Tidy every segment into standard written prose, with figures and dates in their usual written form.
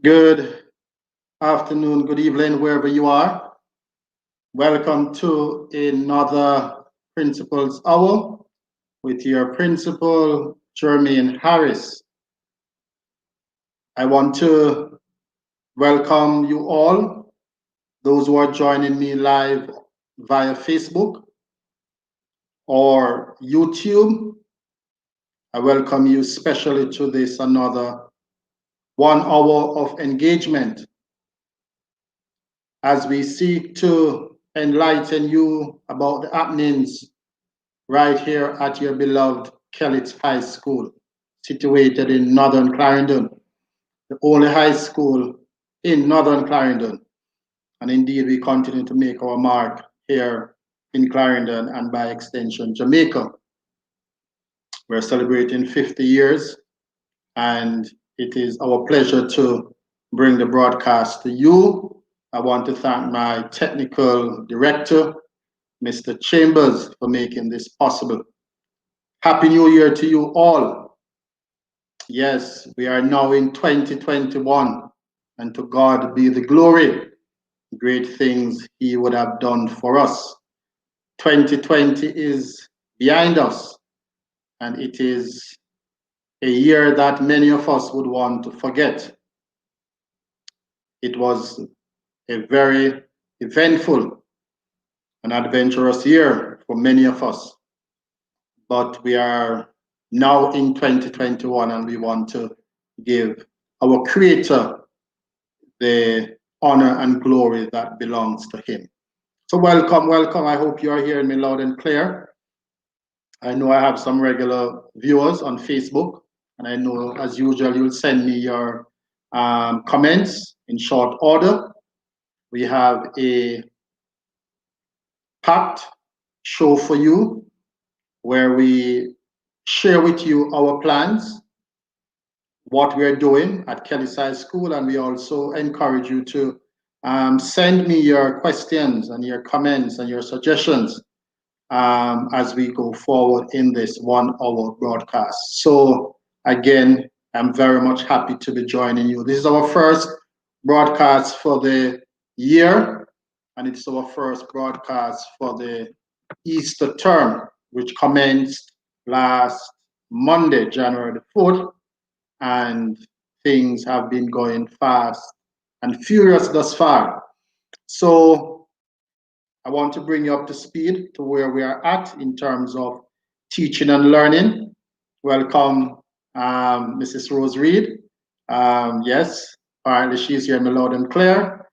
Good afternoon, good evening, wherever you are. Welcome to another Principals Hour with your principal, Jermaine Harris. I want to welcome you all, those who are joining me live via Facebook or YouTube. I welcome you especially to this another 1 hour of engagement as we seek to enlighten you about the happenings right here at your beloved Kellett High School, situated in Northern Clarendon, the only high school in Northern Clarendon. And indeed, we continue to make our mark here in Clarendon and by extension, Jamaica. We're celebrating 50 years, and it is our pleasure to bring the broadcast to you. I want to thank my technical director, Mr. Chambers, for making this possible. Happy New Year to you all. Yes, we are now in 2021, and to God be the glory. Great things He would have done for us. 2020 is behind us, and it is a year that many of us would want to forget. It was a very eventful and adventurous year for many of us, but we are now in 2021 and we want to give our Creator the honor and glory that belongs to Him. So welcome, welcome. I hope you are hearing me loud and clear. I know I have some regular viewers on Facebook, and I know as usual you'll send me your comments in short order. We have a packed show for you where we share with you our plans, what we're doing at Kellett High School, and we also encourage you to send me your questions and your comments and your suggestions as we go forward in this 1 hour broadcast. So again, I'm very much happy to be joining you. This is our first broadcast for the year, and it's our first broadcast for the Easter term, which commenced last Monday, January the 4th, and things have been going fast and furious thus far. So I want to bring you up to speed to where we are at in terms of teaching and learning. Welcome, Mrs. Rose Reed. Yes, apparently she's here in the loud and clear.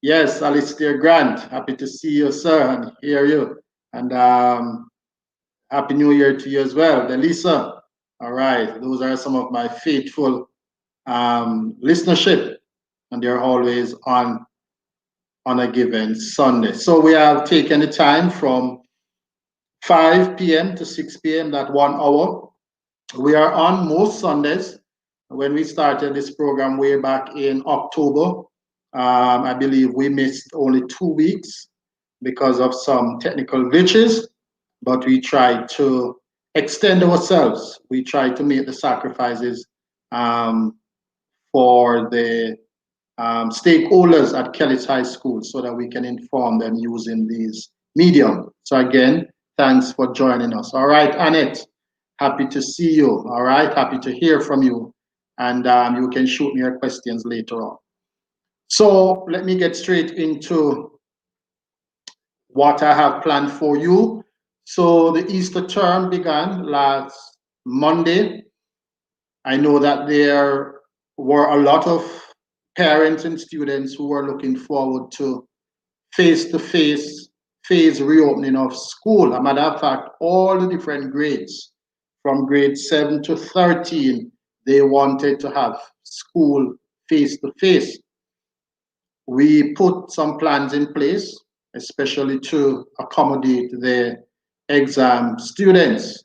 Yes, Alistair Grant, happy to see you, sir, and hear you. And Happy New Year to you as well. Delisa, all right, those are some of my faithful listenership, and they're always on a given Sunday. So we have taken the time from 5 p.m. to 6 p.m., that 1 hour. We are on most Sundays. When we started this program way back in October, I believe we missed only 2 weeks because of some technical glitches, but we tried to extend ourselves. We tried to make the sacrifices for the stakeholders at Kellett High School so that we can inform them using these medium. So again, thanks for joining us. All right, Annette, happy to see you. All right, happy to hear from you. And you can shoot me your questions later on. So let me get straight into what I have planned for you. So the Easter term began last Monday. I know that there were a lot of parents and students who were looking forward to face-to-face phase reopening of school. As a matter of fact, all the different grades, from grade 7 to 13, they wanted to have school face-to-face. We put some plans in place, especially to accommodate the exam students.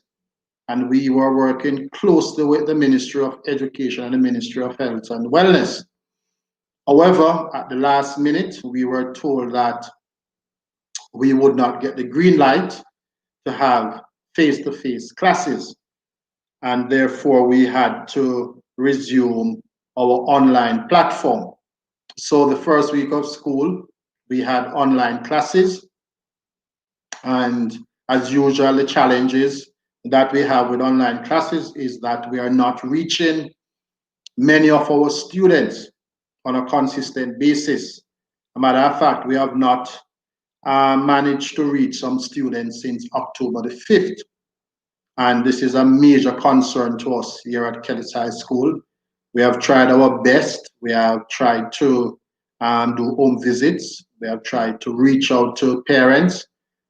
And we were working closely with the Ministry of Education and the Ministry of Health and Wellness. However, at the last minute, we were told that we would not get the green light to have face-to-face classes. And therefore, we had to resume our online platform. So the first week of school, we had online classes, and as usual, the challenges that we have with online classes is that we are not reaching many of our students on a consistent basis. As a matter of fact, we have not managed to reach some students since October the 5th. And this is a major concern to us here at Kellis High School. We have tried our best. We have tried to do home visits. We have tried to reach out to parents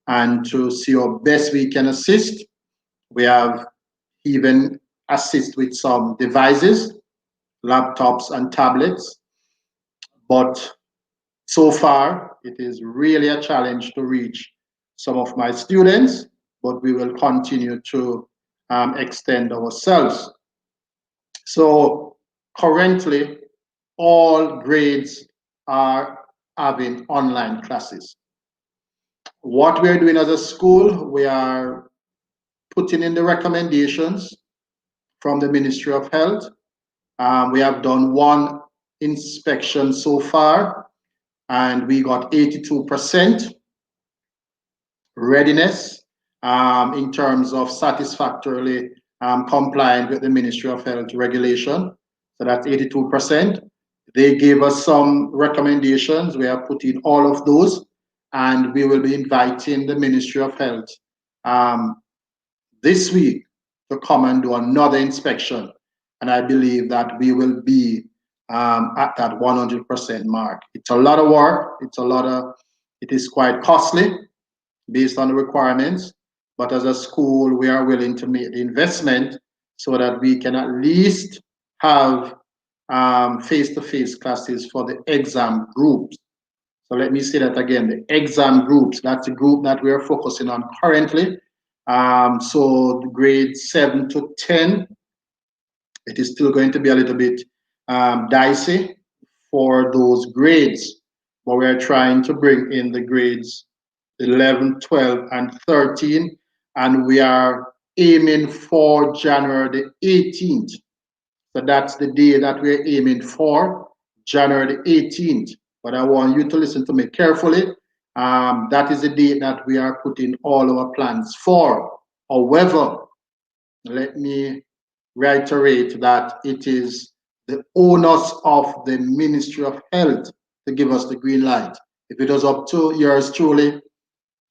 and to see how best we can assist. We have even assist with some devices, laptops and tablets. But so far, it is really a challenge to reach some of my students, but we will continue to extend ourselves. So currently, all grades are having online classes. What we're doing as a school, we are putting in the recommendations from the Ministry of Health. We have done one inspection so far, and we got 82% readiness in terms of satisfactorily complying with the Ministry of Health regulation. So that's 82%. They gave us some recommendations. We have put in all of those, and we will be inviting the Ministry of Health this week to come and do another inspection. And I believe that we will be at that 100% mark. It's a lot of work. It is quite costly based on the requirements. But as a school, we are willing to make the investment so that we can at least have face-to-face classes for the exam groups. So let me say that again, the exam groups, that's the group that we are focusing on currently. So the grades 7 to 10, it is still going to be a little bit dicey for those grades, but we're trying to bring in the grades 11, 12, and 13, and we are aiming for January the 18th. So that's the day that we're aiming for, January the 18th. But I want you to listen to me carefully. That is the date that we are putting all our plans for. However, let me reiterate that it is the onus of the Ministry of Health to give us the green light. If it was up to yours truly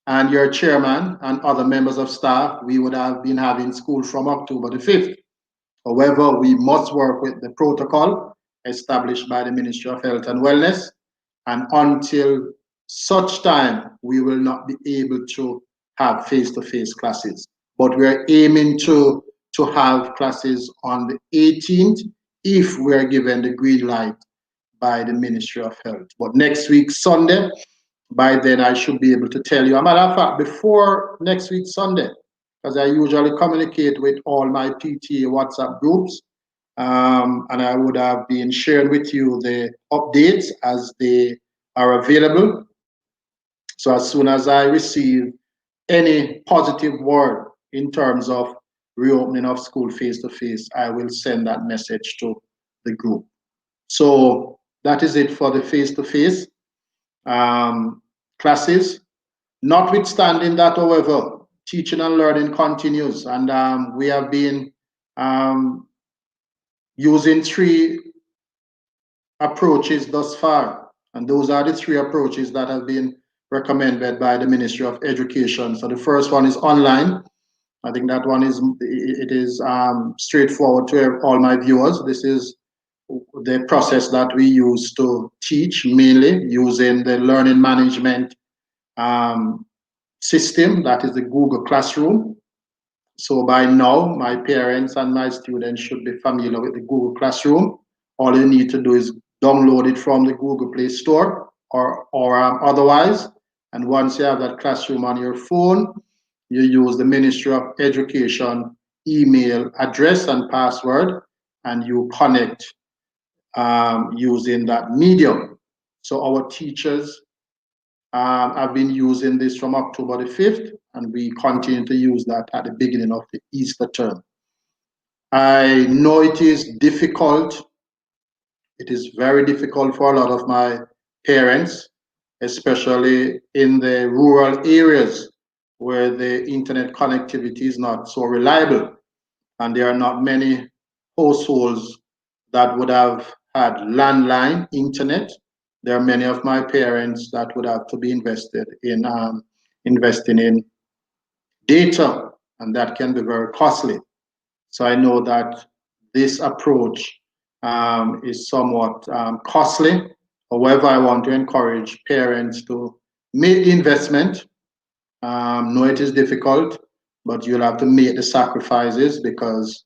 and your chairman and other members of staff, we would have been having school from October the 5th. However, we must work with the protocol established by the Ministry of Health and Wellness, and until such time, we will not be able to have face-to-face classes. But we're aiming to have classes on the 18th if we're given the green light by the Ministry of Health. But next week, Sunday, by then I should be able to tell you. As a matter of fact, before next week, Sunday, because I usually communicate with all my PTA WhatsApp groups, and I would have been sharing with you the updates as they are available. So as soon as I receive any positive word in terms of reopening of school face-to-face, I will send that message to the group. So that is it for the face-to-face classes. Notwithstanding that, however, teaching and learning continues, and we have been using 3 approaches thus far, and those are the 3 approaches that have been recommended by the Ministry of Education. So the first one is online. I think that one is straightforward to all my viewers. This is the process that we use to teach, mainly using the learning management system, that is the Google Classroom. So by now, my parents and my students should be familiar with the Google Classroom. All you need to do is download it from the Google Play Store or otherwise. And once you have that classroom on your phone, you use the Ministry of Education email address and password, and you connect using that medium. So our teachers have been using this from October the 5th, and we continue to use that at the beginning of the Easter term. I know it is difficult It is very difficult for a lot of my parents, especially in the rural areas where the internet connectivity is not so reliable. And there are not many households that would have had landline internet. There are many of my parents that would have to be investing in data, and that can be very costly. So I know that this approach is somewhat costly. However, I want to encourage parents to make the investment. No, it is difficult, but you'll have to make the sacrifices because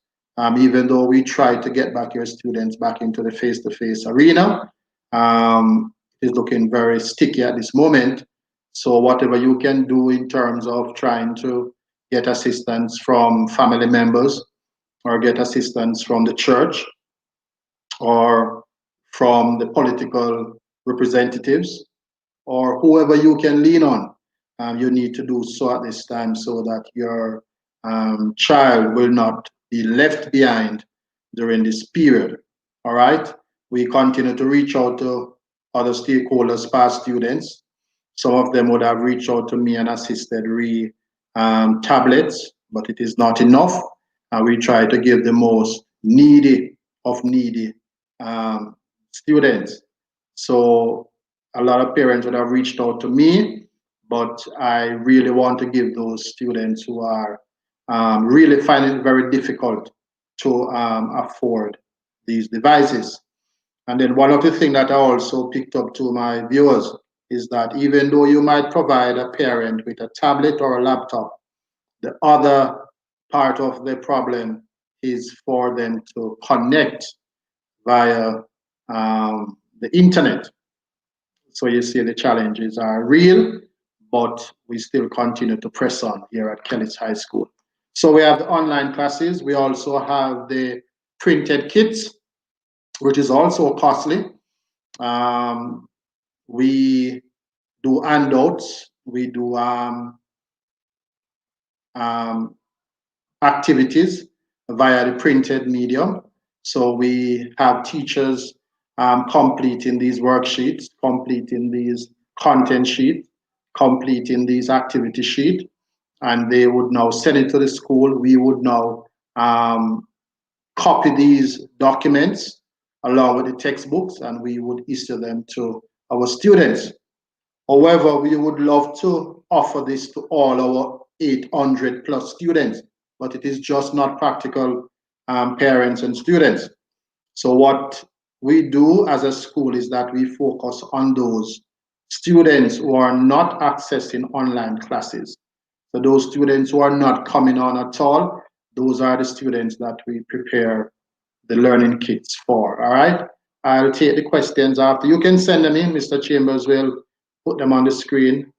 even though we try to get back your students back into the face-to-face arena, it is looking very sticky at this moment. So whatever you can do in terms of trying to get assistance from family members or get assistance from the church or from the political representatives or whoever you can lean on, you need to do so at this time so that your child will not be left behind during this period. All right. We continue to reach out to other stakeholders, past students. Some of them would have reached out to me and assisted tablets, but it is not enough. And we try to give the most needy of needy students. So a lot of parents would have reached out to me, but I really want to give those students who are really finding it very difficult to afford these devices. And then one of the things that I also picked up to my viewers is that even though you might provide a parent with a tablet or a laptop, the other part of the problem is for them to connect via the internet. So you see the challenges are real, but we still continue to press on here at Kellis High School. So we have the online classes. We also have the printed kits, which is also costly. We do handouts. We do activities via the printed medium. So we have teachers completing these worksheets, completing these content sheets, completing these activity sheet, and they would now send it to the school. We would now copy these documents along with the textbooks, and we would issue them to our students. However, we would love to offer this to all our 800 plus students, but it is just not practical, parents and students. So what we do as a school is that we focus on those students who are not accessing online classes. So those students who are not coming on at all, those are the students that we prepare the learning kits for. All right. I'll take the questions after. You can send them in. Mr. Chambers will put them on the screen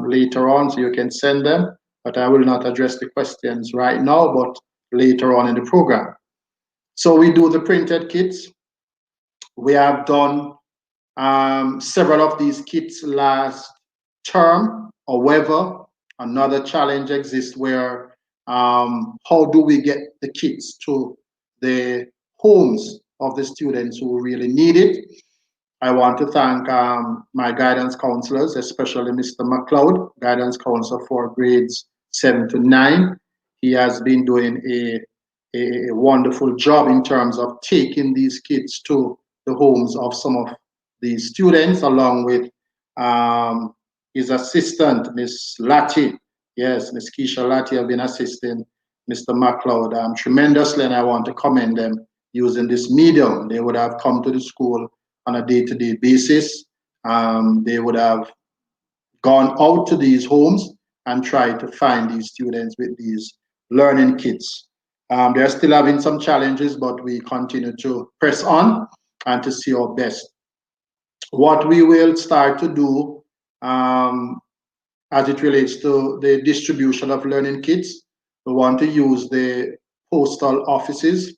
later on, so you can send them. But I will not address the questions right now, but later on in the program. So we do the printed kits. We have done several of these kits last term. However, another challenge exists where how do we get the kits to the homes of the students who really need it? I want to thank my guidance counselors, especially Mr. McLeod, guidance counselor for grades 7 to 9. He has been doing a wonderful job in terms of taking these kids to the homes of some of these students, along with his assistant, Miss Lati. Yes, Miss Keisha Lati have been assisting Mr. McLeod tremendously, and I want to commend them using this medium. They would have come to the school on a day-to-day basis. They would have gone out to these homes and tried to find these students with these learning kits. They're still having some challenges, but we continue to press on and to see our best. What we will start to do as it relates to the distribution of learning kits, we want to use the postal offices.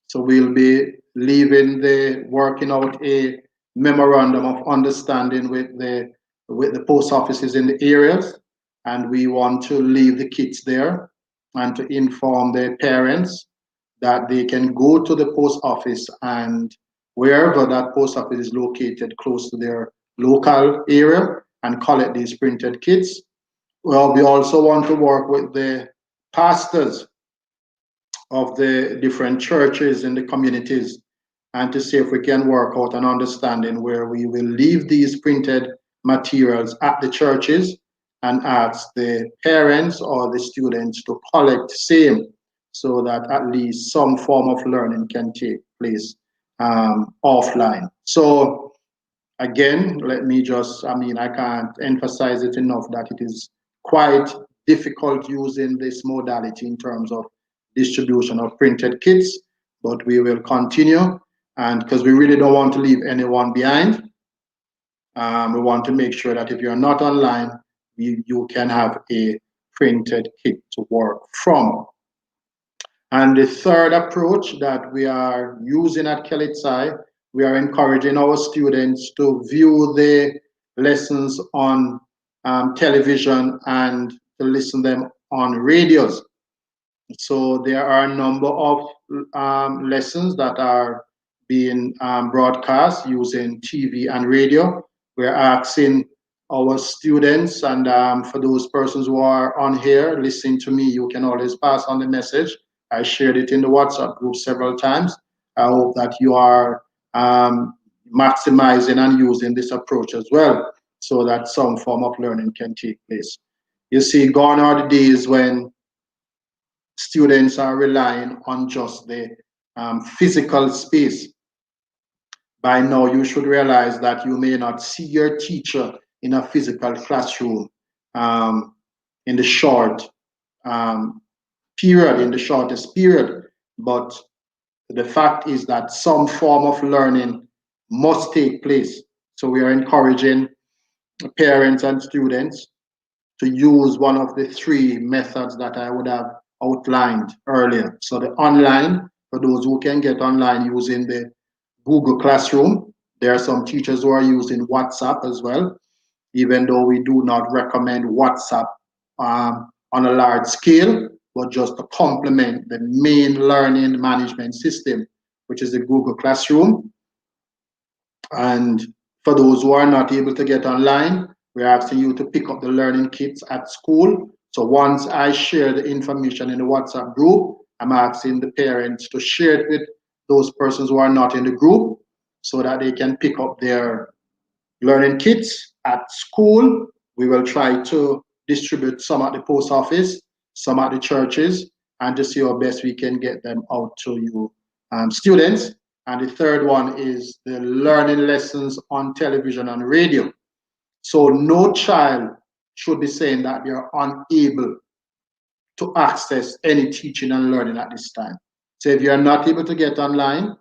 So we'll be working out a memorandum of understanding with the post offices in the areas, and we want to leave the kits there and to inform their parents that they can go to the post office and wherever that post office is located close to their local area and collect these printed kits. Well, we also want to work with the pastors of the different churches in the communities and to see if we can work out an understanding where we will leave these printed materials at the churches and ask the parents or the students to collect same so that at least some form of learning can take place offline. So again, let me just, I can't emphasize it enough that it is quite difficult using this modality in terms of distribution of printed kits, but we will continue. And because we really don't want to leave anyone behind, we want to make sure that if you're not online, you can have a printed kit to work from. And the third approach that we are using at KHS, we are encouraging our students to view the lessons on television and to listen them on radios. So there are a number of lessons that are being broadcast using TV and radio. We're asking our students, and for those persons who are on here listening to me, you can always pass on the message. I shared it in the WhatsApp group several times. I hope that you are maximizing and using this approach as well so that some form of learning can take place. You see, gone are the days when students are relying on just the physical space. By now, you should realize that you may not see your teacher in a physical classroom in the short period, in the shortest period. But the fact is that some form of learning must take place. So we are encouraging parents and students to use one of the three methods that I would have outlined earlier. So the online, for those who can get online using the Google Classroom. There are some teachers who are using WhatsApp as well, even though we do not recommend WhatsApp on a large scale, but just to complement the main learning management system, which is the Google Classroom. And for those who are not able to get online, we're asking you to pick up the learning kits at school. So once I share the information in the WhatsApp group, I'm asking the parents to share it with those persons who are not in the group so that they can pick up their learning kits at school. We will try to distribute some at the post office, some at the churches, and to see how best we can get them out to you students. And the third one is the learning lessons on television and radio. So no child should be saying that they are unable to access any teaching and learning at this time. So if you're not able to get online,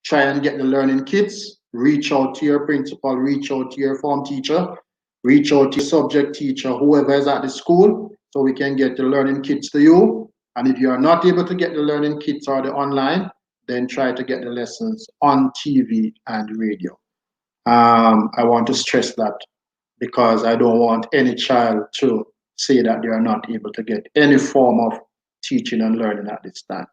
try and get the learning kits, reach out to your principal, reach out to your form teacher, reach out to your subject teacher, whoever is at the school, so we can get the learning kits to you. And if you are not able to get the learning kits or the online, then try to get the lessons on TV and radio. I want to stress that because I don't want any child to say that they are not able to get any form of teaching and learning at this time.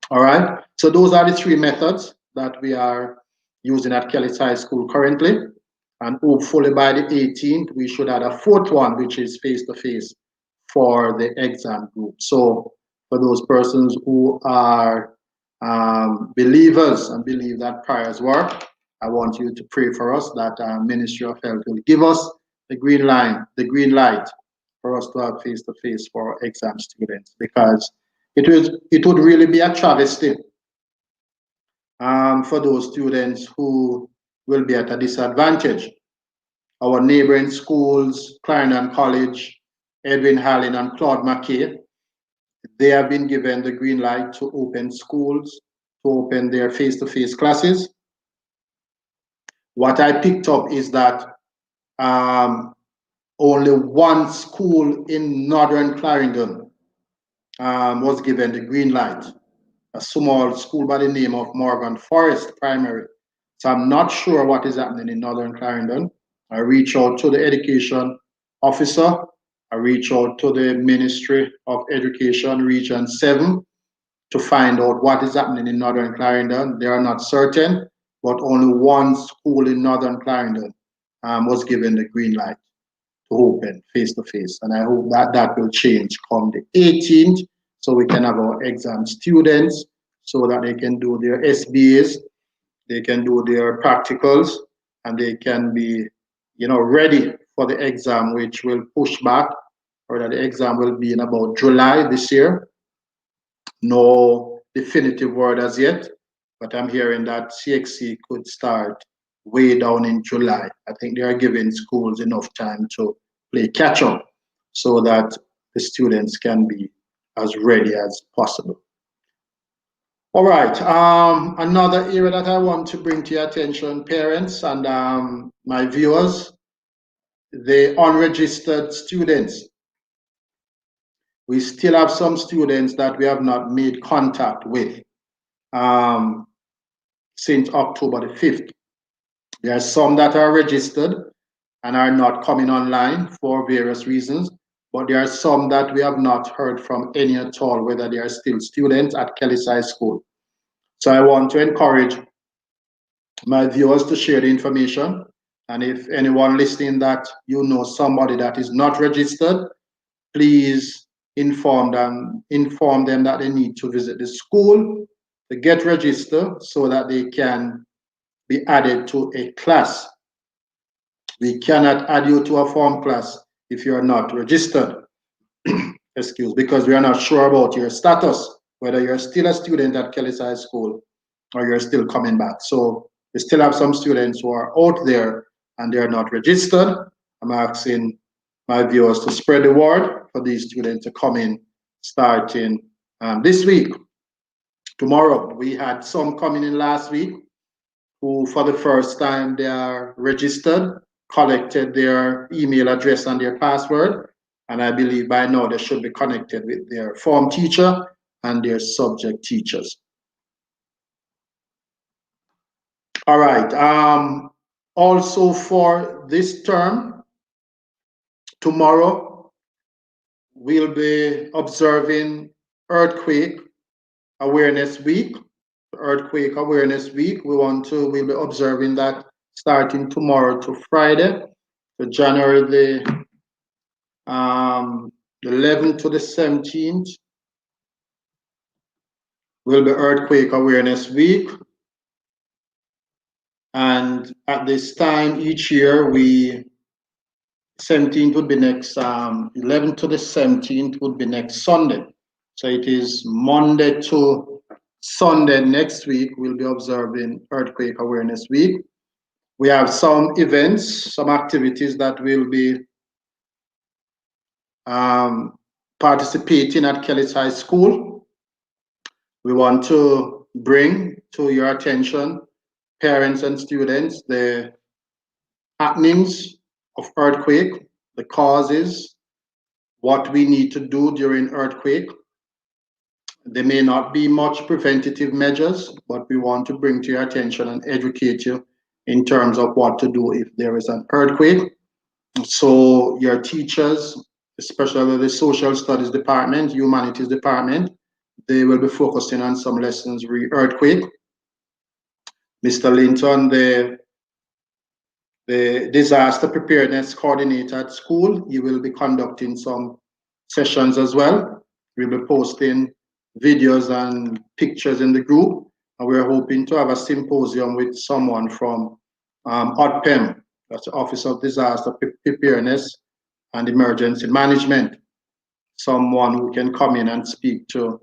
All right, so those are the three methods that we are using at Kelly's High School currently. And hopefully by the 18th, we should add a fourth one, which is face-to-face for the exam group. So for those persons who are believers and believe that prayers work, I want you to pray for us that Ministry of Health will give us the green light for us to have face-to-face for our exam students, because it would really be a travesty for those students who will be at a disadvantage. Our neighboring schools, Clarendon College, Edwin Hallin, and Claude McKay, they have been given the green light to open schools, to open their face-to-face classes. What I picked up is that only one school in Northern Clarendon was given the green light, a small school by the name of Morgan Forest Primary. So I'm not sure what is happening in Northern Clarendon. I reach out to the education officer. I reach out to the Ministry of Education Region 7. to find out what is happening in Northern Clarendon. They are not certain, but only one school in Northern Clarendon was given the green light to open face to face. And I hope that that will change come the 18th, so we can have our exam students so that they can do their SBAs, they can do their practicals, and they can be, ready for the exam, which will push back, or that the exam will be in about July this year. No definitive word as yet, but I'm hearing that CXC could start way down in July. I think they are giving schools enough time to play catch up so that the students can be as ready as possible. All right, another area that I want to bring to your attention, parents and my viewers, the unregistered students. We still have some students that we have not made contact with since October the 5th. There are some that are registered and are not coming online for various reasons, but there are some that we have not heard from any at all, whether they are still students at Kelly's High School. So I want to encourage my viewers to share the information. And if anyone listening that somebody that is not registered, please inform them that they need to visit the school to get registered so that they can be added to a class. We cannot add you to a form class if you are not registered. Excuse, because we are not sure about your status, whether you're still a student at Kelly's High School or you're still coming back. So we still have some students who are out there and they're not registered. I'm asking my viewers to spread the word for these students to come in starting this week. Tomorrow, we had some coming in last week who for the first time they are registered, collected their email address and their password, and I believe by now they should be connected with their form teacher and their subject teachers. All right, also for this term, tomorrow we'll be observing Earthquake Awareness Week. Earthquake Awareness Week, we'll be observing that starting tomorrow to Friday, so January the 11th to the 17th will be Earthquake Awareness Week. And at this time each year, 17th would be next, 11th to the 17th would be next Sunday. So it is Monday to Sunday next week, we'll be observing Earthquake Awareness Week. We have some events, some activities that will be participating at Kelly's High School. We want to bring to your attention, parents and students, the happenings of earthquake, the causes, what we need to do during earthquake. There may not be much preventative measures, but we want to bring to your attention and educate you in terms of what to do if there is an earthquake. So your teachers, especially the social studies department, humanities department, they will be focusing on some lessons re-earthquake. Mr. Linton, the disaster preparedness coordinator at school, he will be conducting some sessions as well. We'll be posting videos and pictures in the group, and we're hoping to have a symposium with someone from ODPEM, that's the Office of Disaster Preparedness and Emergency Management, someone who can come in and speak to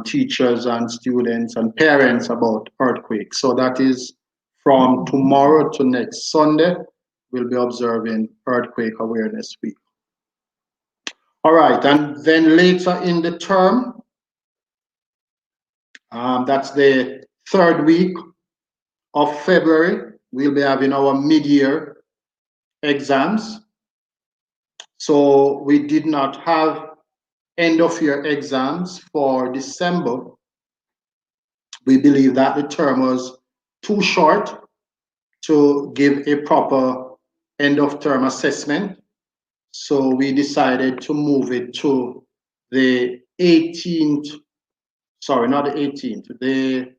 teachers and students and parents about earthquakes. So that is from tomorrow to next Sunday, we'll be observing Earthquake Awareness Week. All right, and then later in the term, that's the third week of February, we'll be having our mid-year exams. So we did not have end of year exams for December. We believe that the term was too short to give a proper end of term assessment. So we decided to move it to the 18th sorry, not the 18th, the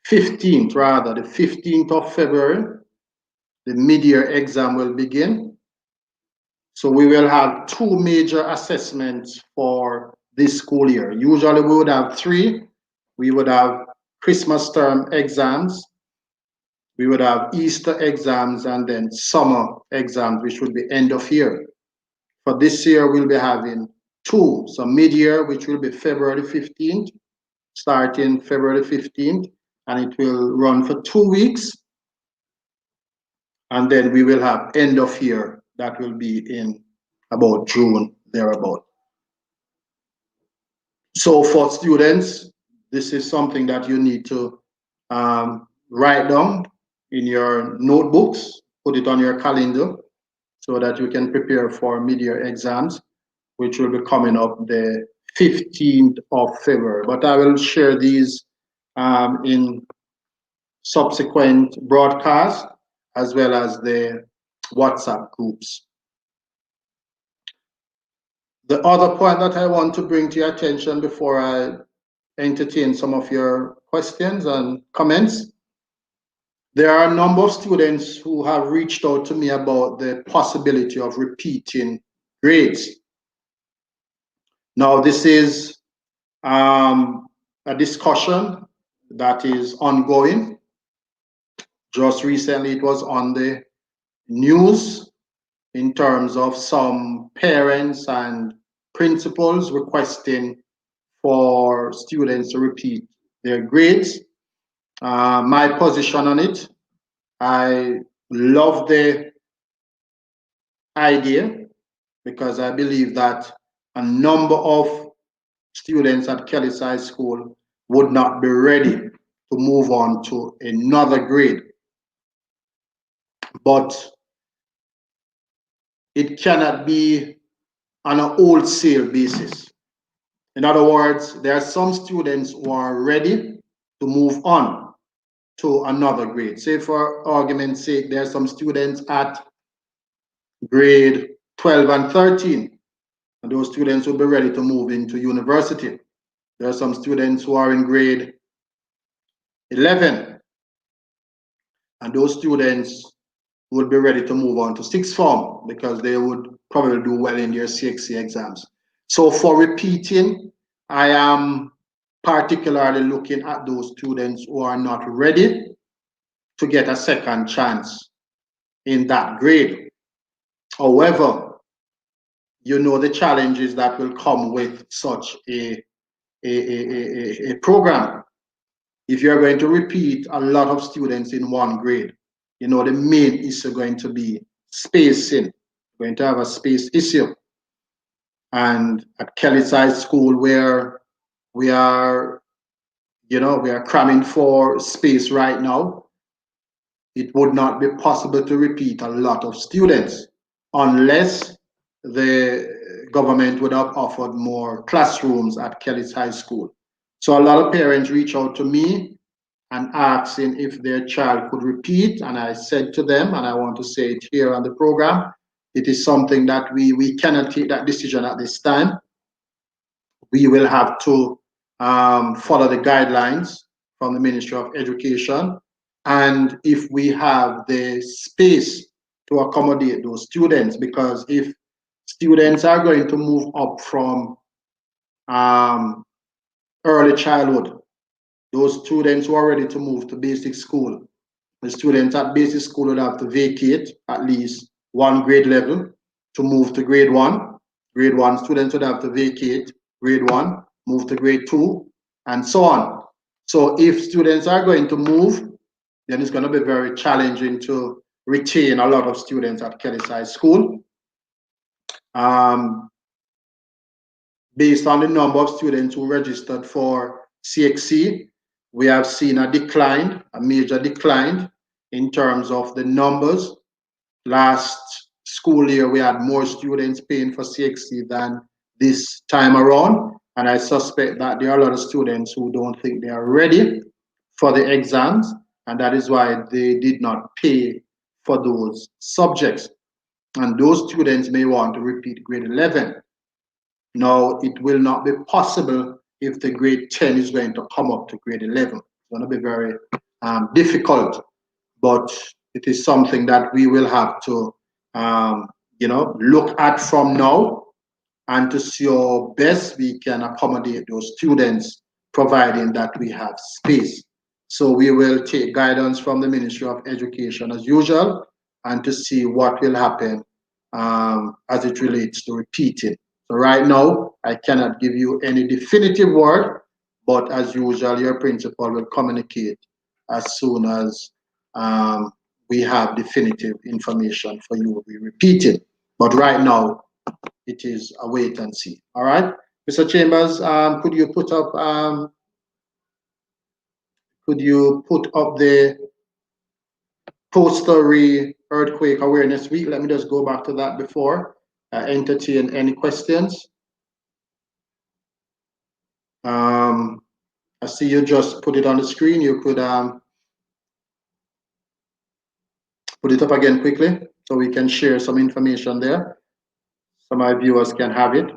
15th rather, the 15th of February, the mid-year exam will begin. So we will have two major assessments for this school year. Usually we would have three. We would have Christmas term exams, we would have Easter exams, and then summer exams, which would be end of year. For this year, we'll be having two. So mid-year, which will be February 15th, starting February 15th, and it will run for 2 weeks. And then we will have end of year, that will be in about June, thereabout. So for students, this is something that you need to write down in your notebooks, put it on your calendar so that you can prepare for mid-year exams, which will be coming up the 15th of February. But I will share these in subsequent broadcasts as well as the WhatsApp groups. The other point that I want to bring to your attention before I entertain some of your questions and comments, there are a number of students who have reached out to me about the possibility of repeating grades. Now, this is a discussion that is ongoing. Just recently, it was on the news in terms of some parents and principals requesting for students to repeat their grades. My position on it, I love the idea because I believe that a number of students at Kelly's High School would not be ready to move on to another grade. But it cannot be on an wholesale basis. In other words, there are some students who are ready to move on to another grade. Say for argument's sake, there are some students at grade 12 and 13, and those students will be ready to move into university. There are some students who are in grade 11, and those students would be ready to move on to sixth form because they would probably do well in their CXC exams. So for repeating, I am particularly looking at those students who are not ready to get a second chance in that grade. However, you know the challenges that will come with such a program. If you're going to repeat a lot of students in one grade, you know the main issue going to be spacing. We're going to have a space issue. And at Kelly's High School, where we are, we are cramming for space right now, it would not be possible to repeat a lot of students unless the government would have offered more classrooms at Kelly's High School. So a lot of parents reach out to me and asking if their child could repeat. And I said to them, and I want to say it here on the program, it is something that we cannot take that decision at this time. We will have to follow the guidelines from the Ministry of Education. And if we have the space to accommodate those students, because if students are going to move up from early childhood, those students who are ready to move to basic school, the students at basic school would have to vacate at least one grade level to move to grade one. Grade one students would have to vacate grade one, move to grade two, and so on. So if students are going to move, then it's going to be very challenging to retain a lot of students at Kelly's High School. Based on the number of students who registered for CXC, we have seen a decline, a major decline in terms of the numbers. Last school year, we had more students paying for CXC than this time around. And I suspect that there are a lot of students who don't think they are ready for the exams. And that is why they did not pay for those subjects. And those students may want to repeat grade 11. Now, it will not be possible if the grade 10 is going to come up to grade 11. It's going to be very difficult, but it is something that we will have to, look at from now, and to see how best we can accommodate those students, providing that we have space. So we will take guidance from the Ministry of Education as usual, and to see what will happen as it relates to repeating. So right now, I cannot give you any definitive word, but as usual, your principal will communicate as soon as we have definitive information for you to be repeated. But right now, it is a wait and see. All right, Mr. Chambers, could you put up the poster earthquake awareness week? Let me just go back to that before I entertain any questions. I see you just put it on the screen. You could put it up again quickly so we can share some information there. Some of my viewers can have it.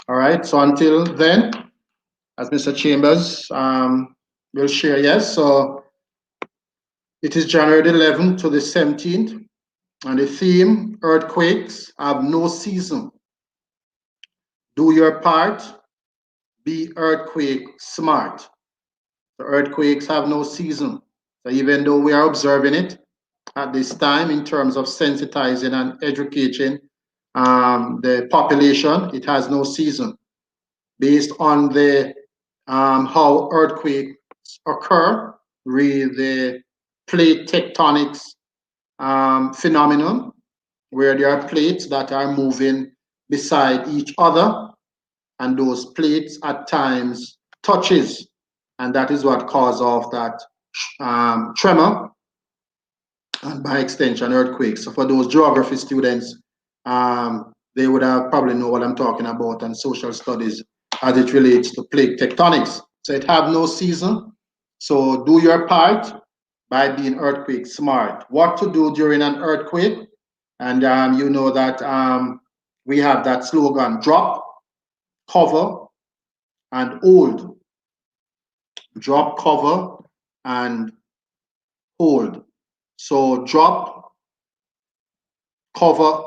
All right, so until then, as Mr. Chambers will share, yes, so it is January 11th to the 17th, and the theme, earthquakes have no season. Do your part, be earthquake smart. The earthquakes have no season. So even though we are observing it at this time in terms of sensitizing and educating the population, it has no season. Based on the how earthquakes occur, with the plate tectonics phenomenon, where there are plates that are moving beside each other, and those plates at times touches, and that is what causes off that tremor, and by extension earthquake. So for those geography students, they would have probably know what I'm talking about, and social studies as it relates to plate tectonics. So it have no season. So do your part by being earthquake smart. What to do during an earthquake? And you know that we have that slogan: drop, cover, and hold. Drop, cover, and hold. So drop, cover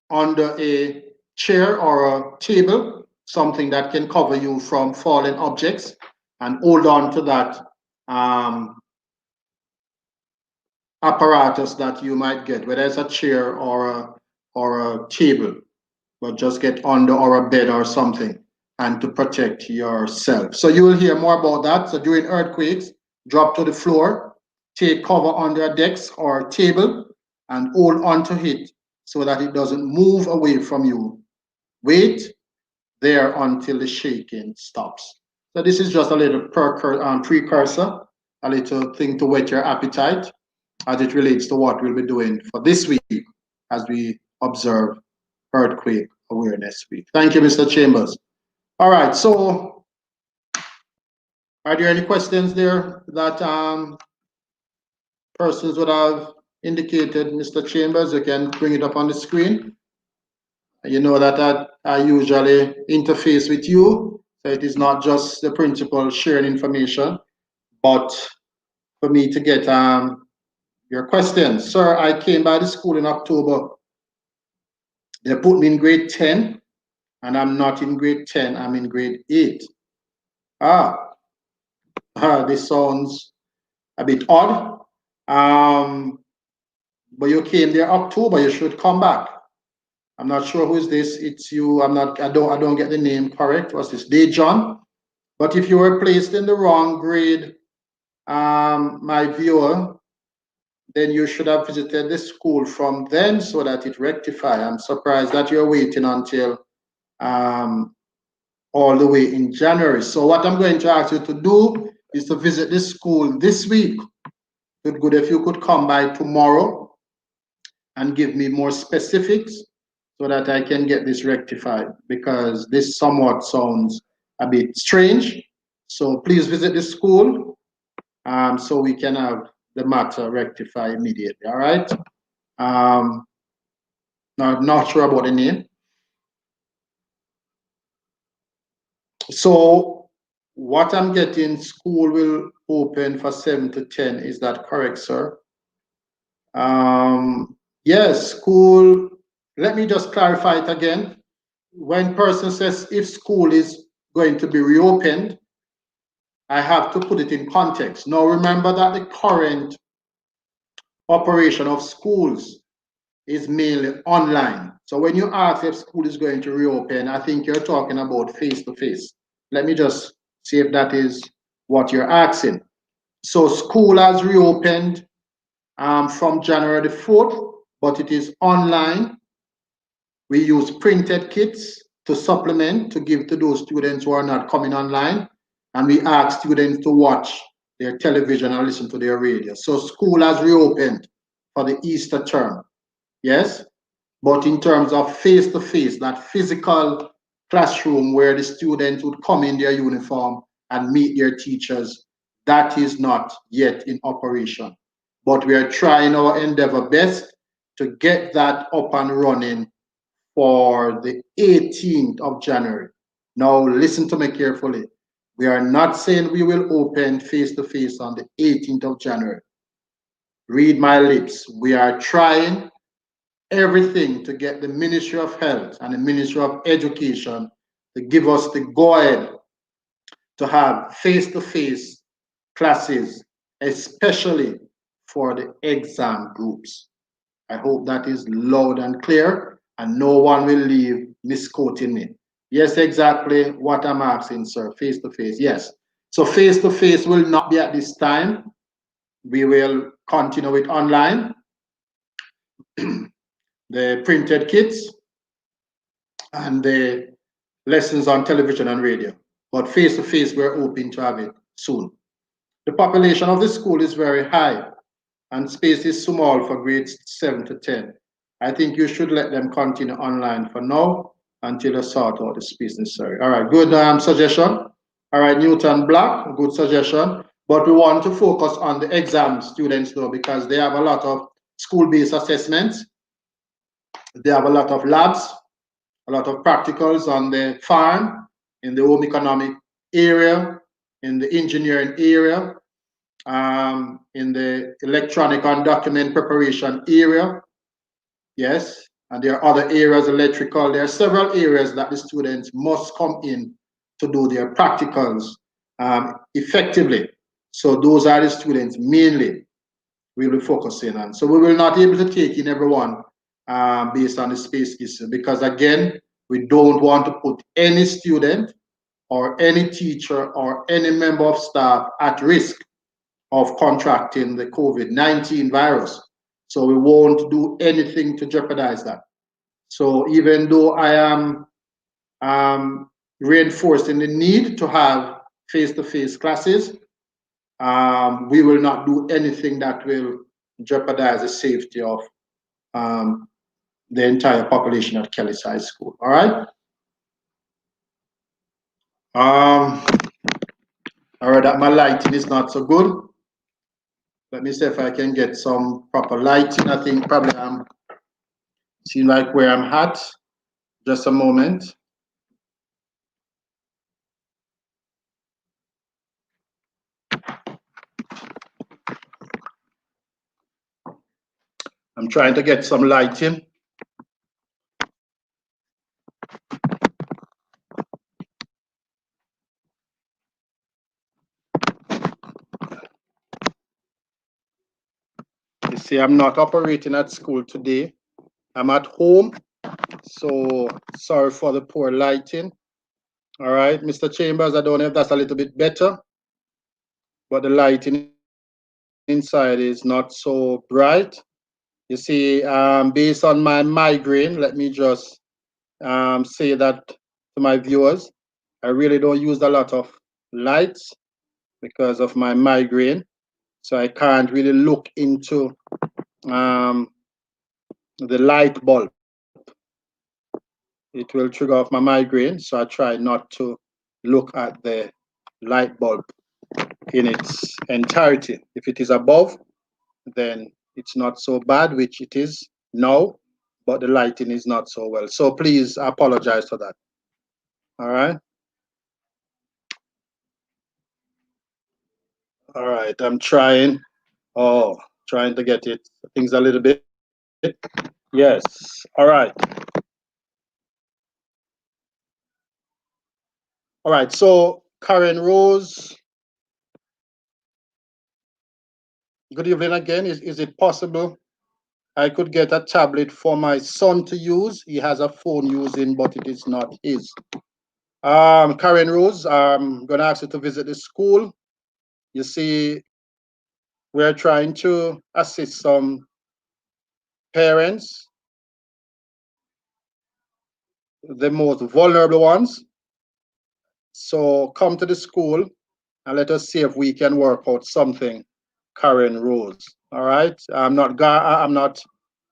under a chair or a table, something that can cover you from falling objects, and hold on to that apparatus that you might get, whether it's a chair or a table, but just get under, or a bed or something, and to protect yourself. So you will hear more about that. So during earthquakes, drop to the floor, take cover under a desk or table, and hold onto it so that it doesn't move away from you. Wait there until the shaking stops. So this is just a little precursor, a little thing to whet your appetite as it relates to what we'll be doing for this week as we observe Earthquake Awareness Week. Thank you, Mr. Chambers. All right, so are there any questions there that persons would have indicated? Mr. Chambers, you can bring it up on the screen. You know that I usually interface with you, so it is not just the principal sharing information, but for me to get your questions. Sir, I came by the school in October. They put me in grade 10, and I'm not in grade 10, I'm in grade 8. This sounds a bit odd. But you came there October, you should come back. I'm not sure who is this. It's you. I don't get the name correct. What's this? Dejon. But if you were placed in the wrong grade, my viewer, then you should have visited the school from then so that it rectify. I'm surprised that you're waiting until all the way in January. So what I'm going to ask you to do is to visit this school this week. Good if you could come by tomorrow and give me more specifics so that I can get this rectified, because this somewhat sounds a bit strange. So please visit the school so we can have the matter rectified immediately. All right. Not sure about the name. So What I'm getting, school will open for 7 to 10. Is that correct, sir? Yes, school. Let me just clarify it again. When person says if school is going to be reopened, I have to put it in context. Now remember that the current operation of schools is mainly online. So when you ask if school is going to reopen, I think you're talking about face to face. Let me just see if that is what you're asking. So school has reopened from January the 4th, but it is online. We use printed kits to supplement, to give to those students who are not coming online. And we ask students to watch their television and listen to their radio. So school has reopened for the Easter term. Yes? But in terms of face-to-face, that physical classroom where the students would come in their uniform and meet their teachers, that is not yet in operation. But we are trying our endeavor best to get that up and running for the 18th of January. Now, listen to me carefully. We are not saying we will open face-to-face on the 18th of January. Read my lips. We are trying everything to get the Ministry of Health and the Ministry of Education to give us the go ahead to have face-to-face classes, especially for the exam groups. I hope that is loud and clear and no one will leave misquoting me. Yes, exactly what I'm asking, sir. Face-to-face, yes. So face-to-face will not be at this time. We will continue with online, the printed kits, and the lessons on television and radio. But face to face, we're hoping to have it soon. The population of the school is very high and space is small for grades 7 to 10. I think you should let them continue online for now until you sort out the space necessary. All right, good suggestion. All right, Newton Black, good suggestion. But we want to focus on the exam students though, because they have a lot of school-based assessments. They have a lot of labs, a lot of practicals on the farm, in the home economic area, in the engineering area, in the electronic and document preparation area. Yes, and there are other areas, electrical. There are several areas that the students must come in to do their practicals effectively. So those are the students mainly we'll be focusing on. So we will not be able to take in everyone based on the space issue because again, we don't want to put any student or any teacher or any member of staff at risk of contracting the COVID-19 virus. So we won't do anything to jeopardize that. So even though I am reinforcing the need to have face-to-face classes, we will not do anything that will jeopardize the safety of the entire population at Kelly's High School. All right. All right, that my lighting is not so good. Let me see if I can get some proper lighting. I think probably I'm seeing like where I'm at. Just a moment. I'm trying to get some lighting. You see, I'm not operating at school today. I'm at home. So sorry for the poor lighting. All right, Mr. Chambers, I don't know if that's a little bit better, but the lighting inside is not so bright. You see, based on my migraine, let me just say that to my viewers, I really don't use a lot of lights because of my migraine. So I can't really look into the light bulb. It will trigger off my migraine. So I try not to look at the light bulb in its entirety. If it is above, then it's not so bad, which it is now, but the lighting is not so well. So please apologize for that. All right. All right, I'm trying. Oh, trying to get it. Things a little bit. Yes. All right. All right. So, Karen Rose, good evening again. Is it possible I could get a tablet for my son to use? He has a phone using, but it is not his. Karen Rose, I'm going to ask you to visit the school. You see, we're trying to assist some parents, the most vulnerable ones. So come to the school and let us see if we can work out something, Karen Rose. All right. I'm not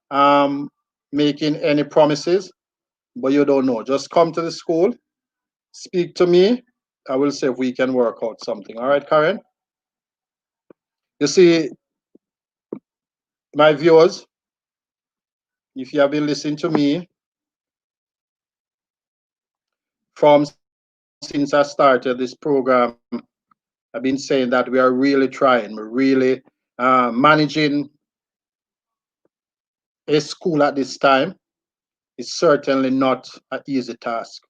um making any promises, but you don't know. Just come to the school, speak to me. I will see if we can work out something. All right, Karen. You see, my viewers, if you have been listening to me from since I started this program, I've been saying that we are really trying, we're really managing a school at this time. Is certainly not an easy task.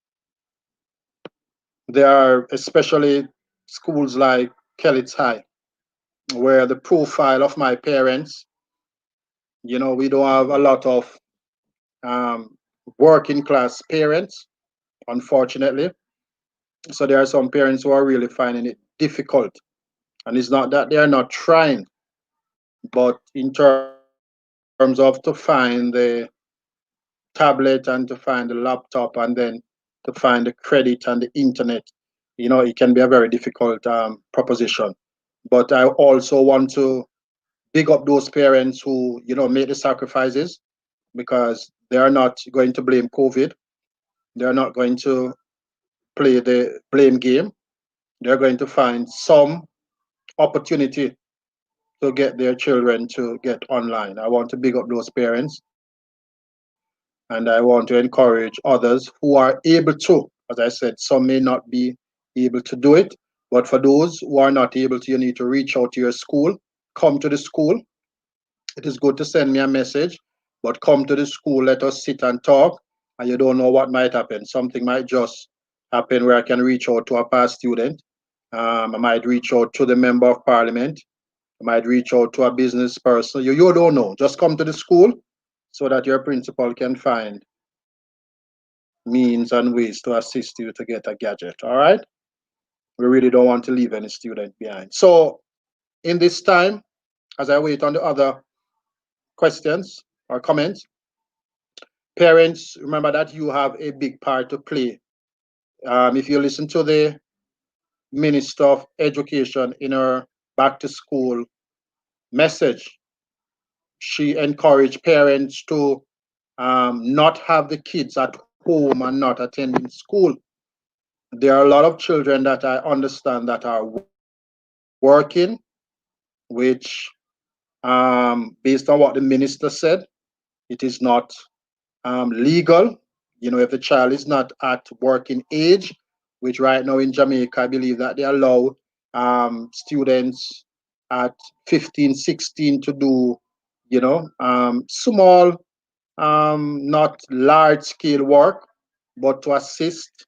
There are especially schools like Kellett's High, where the profile of my parents, we don't have a lot of um, working class parents, unfortunately. So there are some parents who are really finding it difficult. And it's not that they are not trying, but in terms of to find the tablet and to find the laptop and then to find the credit and the internet, it can be a very difficult proposition. But I also want to big up those parents who, made the sacrifices, because they are not going to blame COVID. They are not going to play the blame game. They're going to find some opportunity to get their children to get online. I want to big up those parents, and I want to encourage others who are able to. As I said, some may not be able to do it, but for those who are not able to, you need to reach out to your school, come to the school. It is good to send me a message, but come to the school, let us sit and talk, and you don't know what might happen. Something might just happen where I can reach out to a past student. I might reach out to the member of parliament. I might reach out to a business person. You don't know. Just come to the school so that your principal can find means and ways to assist you to get a gadget. All right. We really don't want to leave any student behind. So in this time, as I wait on the other questions or comments, parents, remember that you have a big part to play. If you listen to the Minister of Education in her back to school message, she encouraged parents to not have the kids at home and not attending school. There are a lot of children that I understand that are working, which, based on what the minister said, it is not legal. If the child is not at working age, which right now in Jamaica, I believe that they allow students at 15, 16 to do, small, not large scale work, but to assist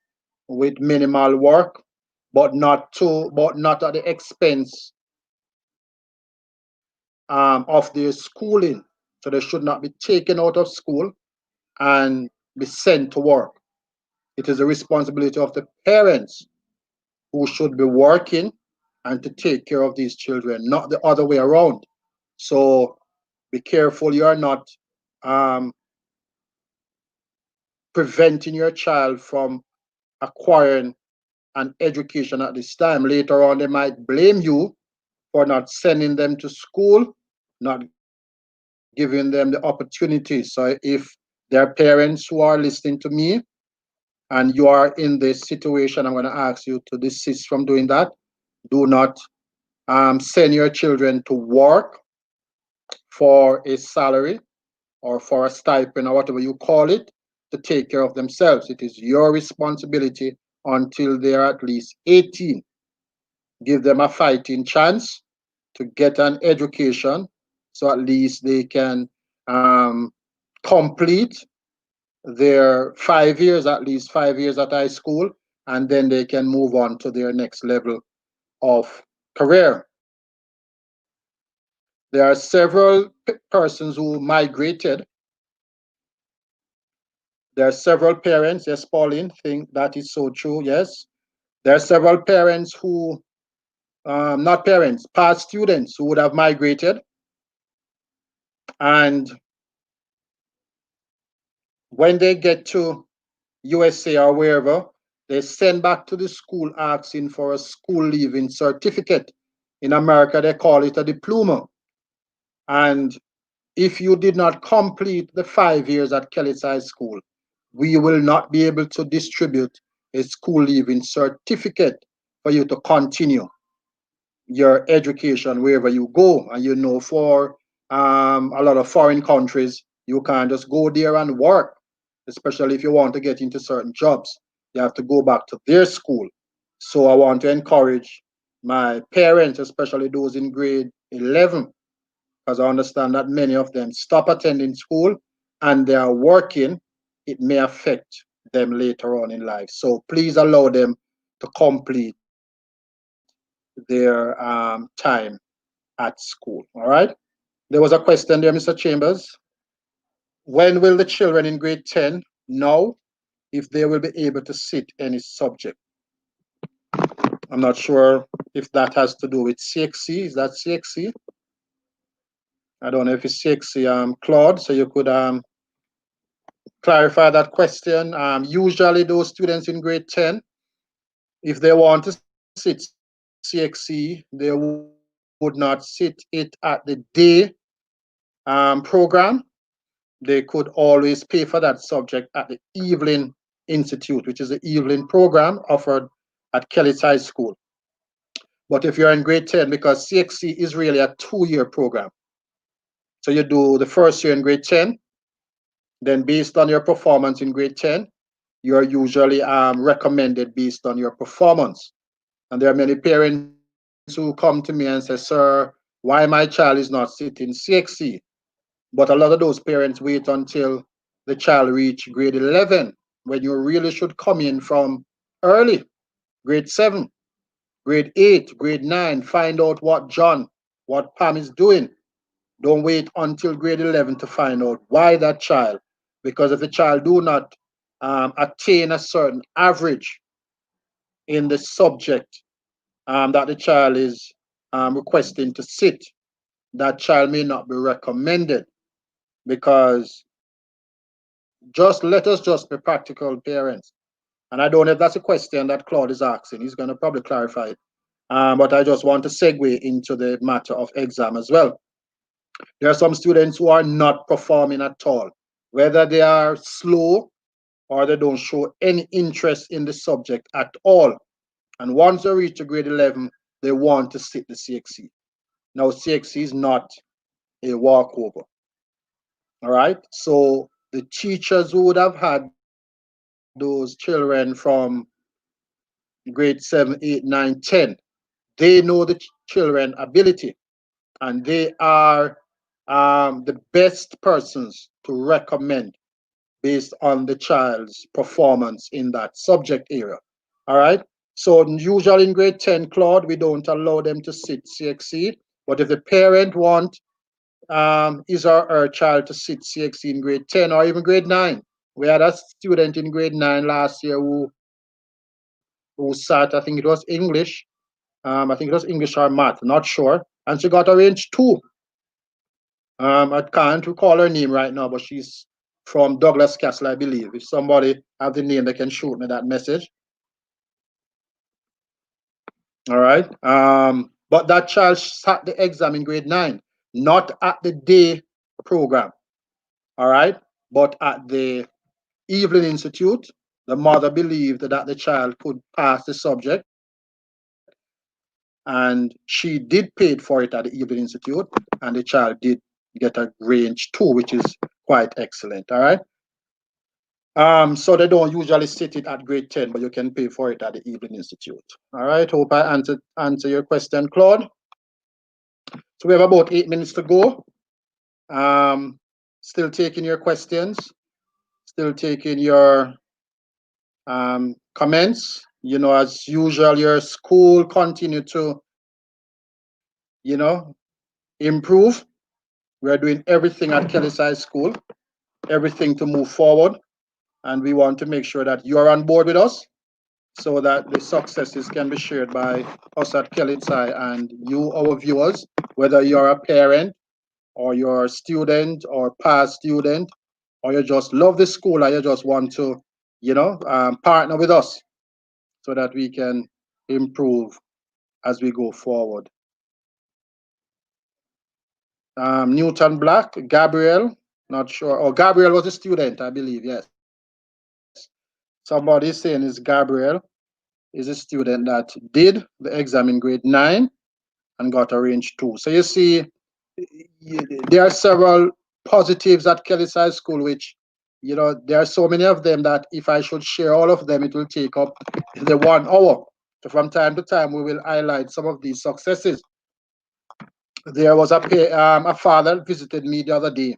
with minimal work, but not at the expense of their schooling. So they should not be taken out of school and be sent to work. It is the responsibility of the parents who should be working and to take care of these children, not the other way around. So be careful you are not um, preventing your child from acquiring an education at this time. Later on, they might blame you for not sending them to school, not giving them the opportunity. So if there are parents who are listening to me and you are in this situation, I'm going to ask you to desist from doing that. Do not send your children to work for a salary or for a stipend or whatever you call it to take care of themselves. It is your responsibility until they're at least 18. Give them a fighting chance. to get an education, so at least they can complete their 5 years, at least 5 years at high school, and then they can move on to their next level of career. There are several persons who migrated. There are several parents, yes, Pauline, think that is so true, yes. There are several parents who, not parents, past students who would have migrated, and when they get to USA or wherever, they send back to the school asking for a school leaving certificate. In America, they call it a diploma. And if you did not complete the 5 years at Kelly's High School, we will not be able to distribute a school leaving certificate for you to continue your education wherever you go. And you know, for a lot of foreign countries, you can't just go there and work, especially if you want to get into certain jobs. You have to go back to their school. So I want to encourage my parents, especially those in grade 11, because I understand that many of them stop attending school and they are working. It may affect them later on in life. So please allow them to complete their time at school. All right. There was a question there, Mr. Chambers. When will the children in grade 10 know if they will be able to sit any subject? I'm not sure if that has to do with CXC. Is that CXC? I don't know if it's CXC, Claude, so you could clarify that question. Usually those students in grade 10, if they want to sit CXC, they would not sit it at the day program. They could always pay for that subject at the Evelyn Institute, which is the Evelyn program offered at Kelly's High School. But if you're in grade 10, because CXC is really a 2-year program, so you do the first year in grade 10, then based on your performance in grade 10, you're usually recommended based on your performance. And there are many parents who come to me and say, sir, why my child is not sitting CXC? But a lot of those parents wait until the child reach grade 11, when you really should come in from early, grade 7, grade 8, grade 9, find out what John, what Pam is doing. Don't wait until grade 11 to find out why that child. Because if the child do not attain a certain average in the subject that the child is requesting to sit, that child may not be recommended. Because let us just be practical parents. And I don't know if that's a question that Claude is asking. He's going to probably clarify it. But I just want to segue into the matter of exam as well. There are some students who are not performing at all, whether they are slow or they don't show any interest in the subject at all. And once they reach grade 11, they want to sit the CXC. Now, CXC is not a walkover. All right. So the teachers who would have had those children from grade 7, 8, 9, 10, they know the children ability, and they are the best persons to recommend based on the child's performance in that subject area. All right. So usually in grade 10, Claude, we don't allow them to sit CXC. But if the parent want his or her child to sit CXC in grade 10 or even grade 9, we had a student in grade 9 last year who sat, I think it was English. I think it was English or math, not sure. And she got a range 2. I can't recall her name right now, but she's from Douglas Castle, I believe. If somebody have the name, they can shoot me that message. All right. But that child sat the exam in grade 9, not at the day program. All right. But at the Evelyn Institute, the mother believed that the child could pass the subject, and she did pay for it at the Evelyn Institute, and the child did get a range 2, which is quite excellent. All right. So they don't usually sit it at grade 10, but you can pay for it at the Evelyn Institute. All right. Hope I answer your question, Claude. So we have about 8 minutes to go. Um, Still taking your questions, still taking your comments. As usual, your school continue to, improve. We are doing everything at Kelly's High School, everything to move forward, and we want to make sure that you're on board with us so that the successes can be shared by us at Kelly's High and you, our viewers, whether you're a parent or you're a student or past student, or you just love the school or you just want to, partner with us so that we can improve as we go forward. Newton Black, Gabriel, not sure. Oh, Gabriel was a student, I believe, yes. Somebody is saying is Gabriel is a student that did the exam in grade 9 and got a range 2. So you see, there are several positives at Kelly's High School, which, there are so many of them that if I should share all of them, it will take up the 1 hour. So from time to time, we will highlight some of these successes. There was a father visited me the other day,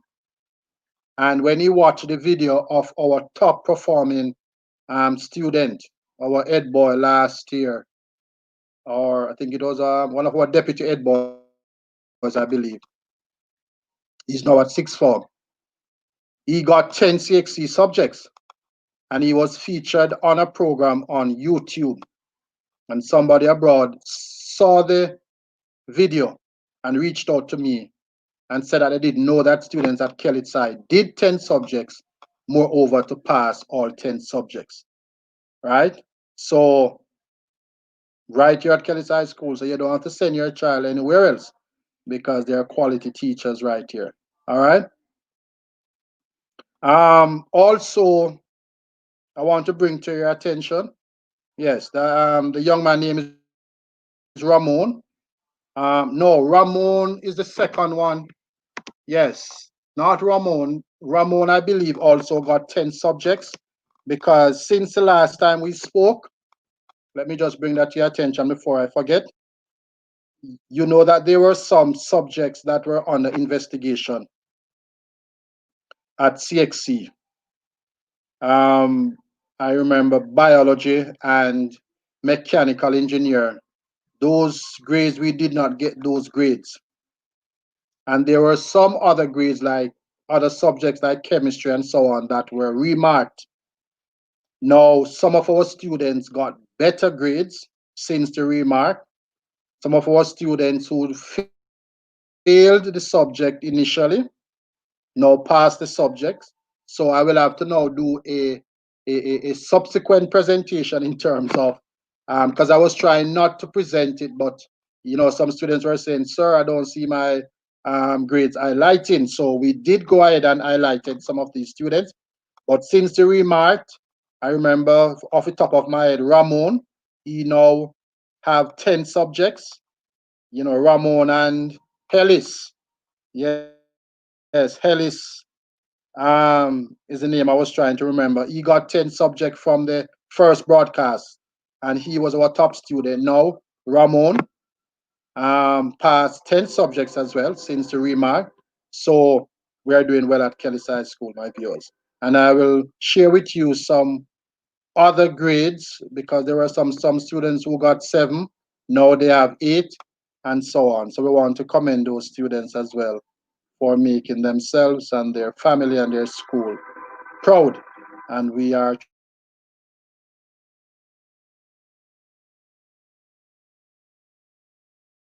and when he watched the video of our top performing student, our head boy last year, or I think it was one of our deputy head boys, I believe. He's now at sixth form. He got 10 CXC subjects, and he was featured on a program on YouTube. And somebody abroad saw the video and reached out to me and said that they didn't know that students at Kelly's High did 10 subjects, moreover to pass all 10 subjects, right? So right here at Kelly's High School, so you don't have to send your child anywhere else because there are quality teachers right here, all right? Also, I want to bring to your attention, yes, the young man name is Ramon. No, Ramon is the second one. Yes, not Ramon. Ramon, I believe, also got 10 subjects because since the last time we spoke, let me just bring that to your attention before I forget. You know that there were some subjects that were under investigation at CXC. Um, I remember biology and mechanical engineer. Those grades, we did not get those grades. And there were some other grades like other subjects like chemistry and so on that were remarked. Now, some of our students got better grades since the remark. Some of our students who failed the subject initially now pass the subjects. So I will have to now do a subsequent presentation in terms of because I was trying not to present it, but some students were saying, "Sir, I don't see my grades highlighting." So we did go ahead and highlighted some of these students. But since the remark, I remember off the top of my head, Ramon, he now have 10 subjects. Ramon and Hellis. Yes, Hellis is the name I was trying to remember. He got 10 subjects from the first broadcast, and he was our top student. Now, Ramon passed 10 subjects as well since the remark. So we are doing well at Kelly's High School, my viewers. And I will share with you some other grades because there were some students who got 7, now they have 8, and so on. So we want to commend those students as well for making themselves and their family and their school proud. And we are trying to make sure that we continue to do that.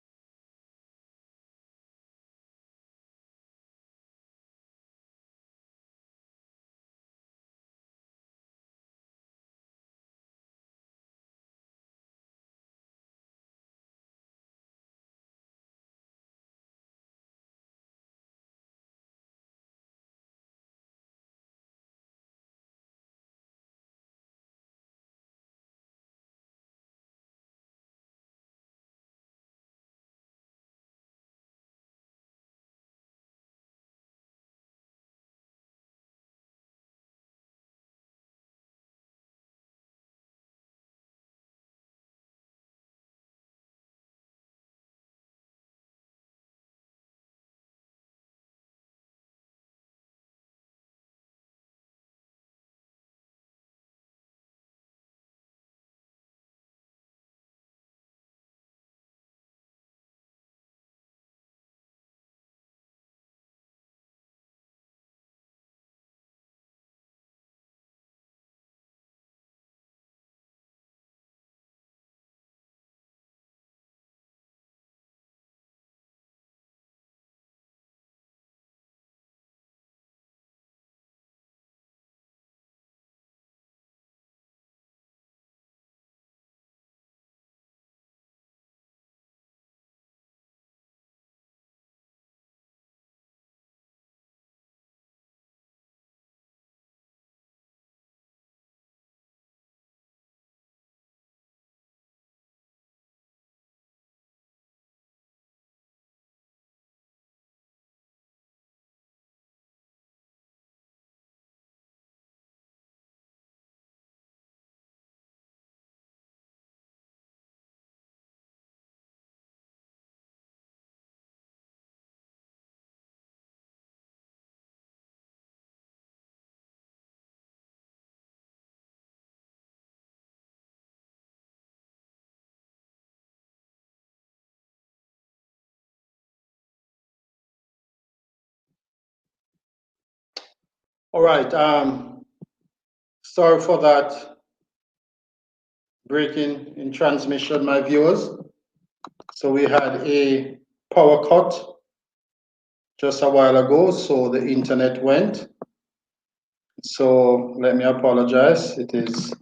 All right. Sorry for that breaking in transmission, my viewers. So we had a power cut just a while ago, so the internet went. So let me apologize. It is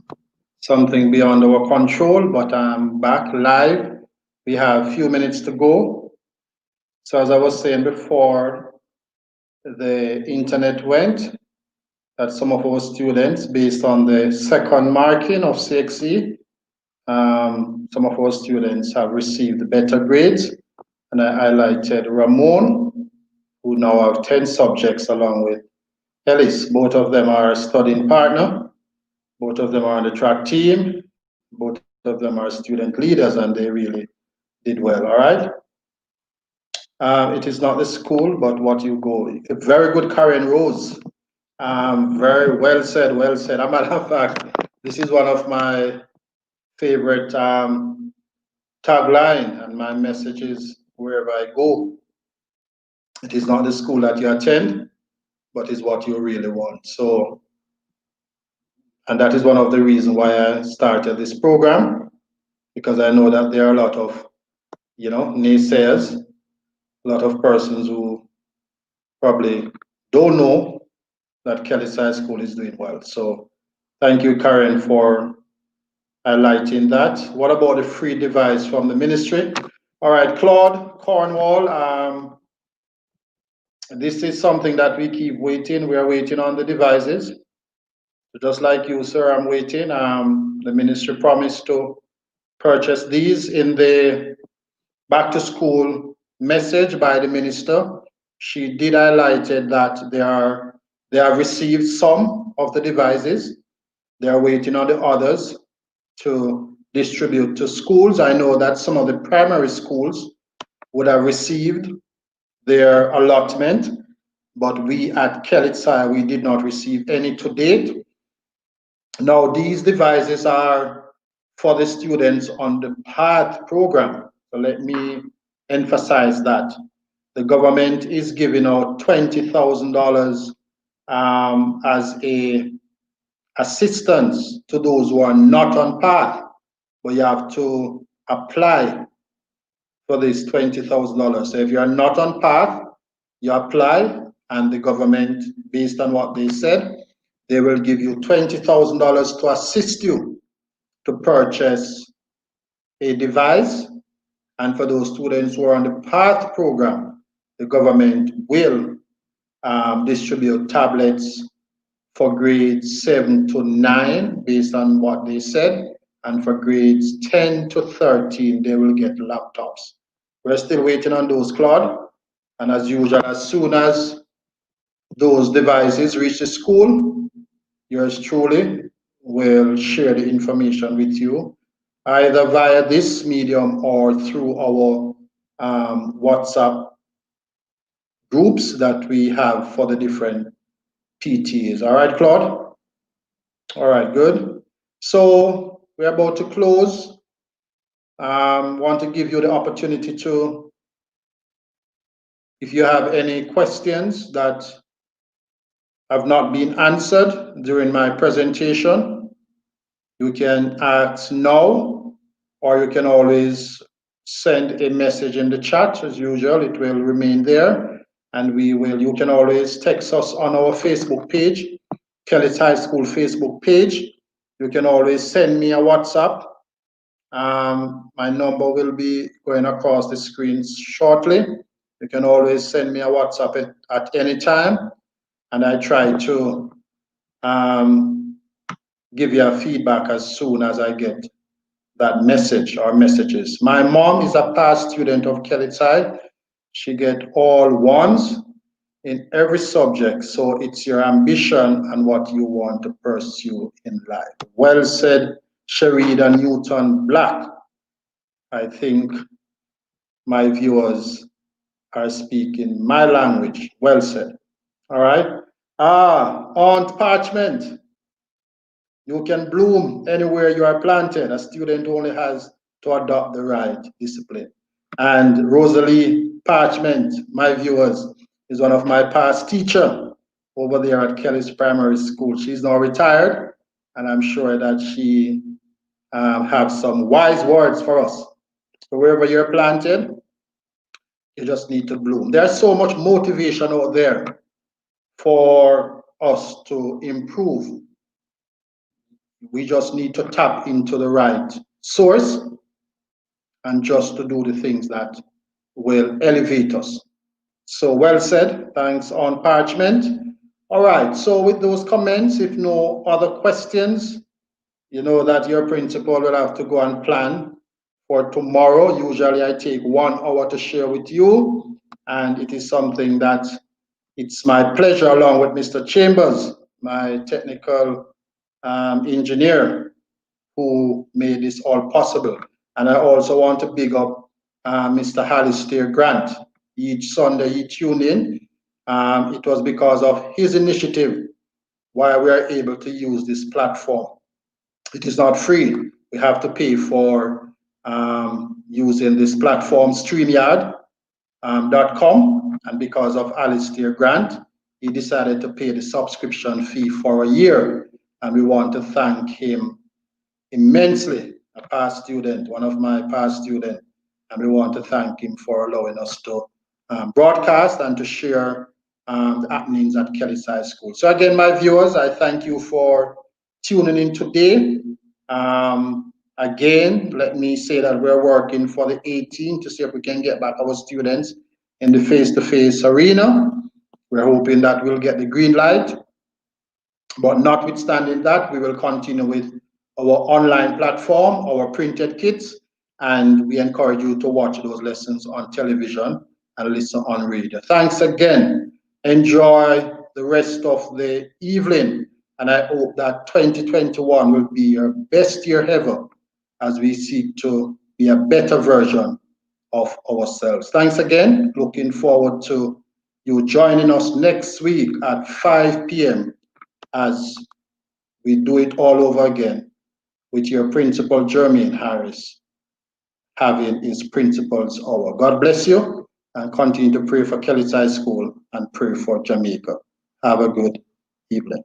something beyond our control, but I'm back live. We have a few minutes to go. So as I was saying before, the internet went, that some of our students, based on the second marking of CXE, some of our students have received better grades. And I highlighted Ramon, who now have 10 subjects along with Ellis. Both of them are a studying partner. Both of them are on the track team. Both of them are student leaders, and they really did well, all right? It is not the school, but what you go. A very good Karen Rose. Very well said, well said. As a matter of fact, this is one of my favorite tagline and my messages wherever I go. It is not the school that you attend, but is what you really want. So, and that is one of the reasons why I started this program, because I know that there are a lot of, naysayers, a lot of persons who probably don't know that Kelly's High School is doing well. So thank you, Karen, for highlighting that. What about the free device from the ministry? All right, Claude Cornwall, this is something that we keep waiting. We are waiting on the devices. Just like you, sir, I'm waiting. The ministry promised to purchase these in the back to school message by the minister. She did highlighted that they have received some of the devices. They are waiting on the others to distribute to schools. I know that some of the primary schools would have received their allotment, but we at Kelitsai, we did not receive any to date. Now, these devices are for the students on the PATH program. So let me emphasize that. The government is giving out $20,000 as a assistance to those who are not on PATH, but you have to apply for this $20,000. So if you are not on PATH, you apply, and the government, based on what they said, they will give you $20,000 to assist you to purchase a device. And for those students who are on the PATH program, the government will distribute tablets for grades 7 to 9, based on what they said. And for grades 10 to 13, they will get laptops. We're still waiting on those, Claude. And as usual, as soon as those devices reach the school, yours truly will share the information with you, either via this medium or through our WhatsApp groups that we have for the different PTs. All right, Claude? All right, good. So we're about to close. Want to give you the opportunity to, if you have any questions that have not been answered during my presentation, you can ask now, or you can always send a message in the chat. As usual, it will remain there, and you can always text us on our Facebook page, Kelly's High School Facebook page. You can always send me a WhatsApp. My number will be going across the screen shortly. You can always send me a WhatsApp at any time, and I try to give you a feedback as soon as I get that message or messages. My mom is a past student of Kelly's High. She get all ones in every subject. So it's your ambition and what you want to pursue in life. Well said, Sharida Newton Black. I think my viewers are speaking my language. Well said. All right. Aunt Parchment. You can bloom anywhere you are planted. A student only has to adopt the right discipline. And Rosalie Parchment, my viewers, is one of my past teacher over there at Kelly's Primary School. She's now retired, and I'm sure that she have some wise words for us. So wherever you're planted, you just need to bloom. There's so much motivation out there for us to improve. We just need to tap into the right source and just to do the things that will elevate us. So well said. Thanks on Parchment. All right. So with those comments, if no other questions, you know that your principal will have to go and plan for tomorrow. Usually I take 1 hour to share with you, and it is something that it's my pleasure, along with Mr. Chambers, my technical engineer, who made this all possible. And I also want to big up Mr. Hallister Grant. Each Sunday he tuned in. It was because of his initiative why we are able to use this platform. It is not free. We have to pay for using this platform, StreamYard.com. And because of Alistair Grant, he decided to pay the subscription fee for a year. And we want to thank him immensely, a past student, one of my past students. And we want to thank him for allowing us to broadcast and to share the happenings at Kelly's High School. So again, my viewers, I thank you for tuning in today. Again, let me say that we're working for the 18th to see if we can get back our students in the face-to-face arena. We're hoping that we'll get the green light. But notwithstanding that, we will continue with our online platform, our printed kits, and we encourage you to watch those lessons on television and listen on radio. Thanks again. Enjoy the rest of the evening, and I hope that 2021 will be your best year ever as we seek to be a better version of ourselves. Thanks again. Looking forward to you joining us next week at 5 p.m. as we do it all over again with your principal, Jermaine Harris, having his principal's hour. God bless you, and continue to pray for Kelly's High School and pray for Jamaica. Have a good evening.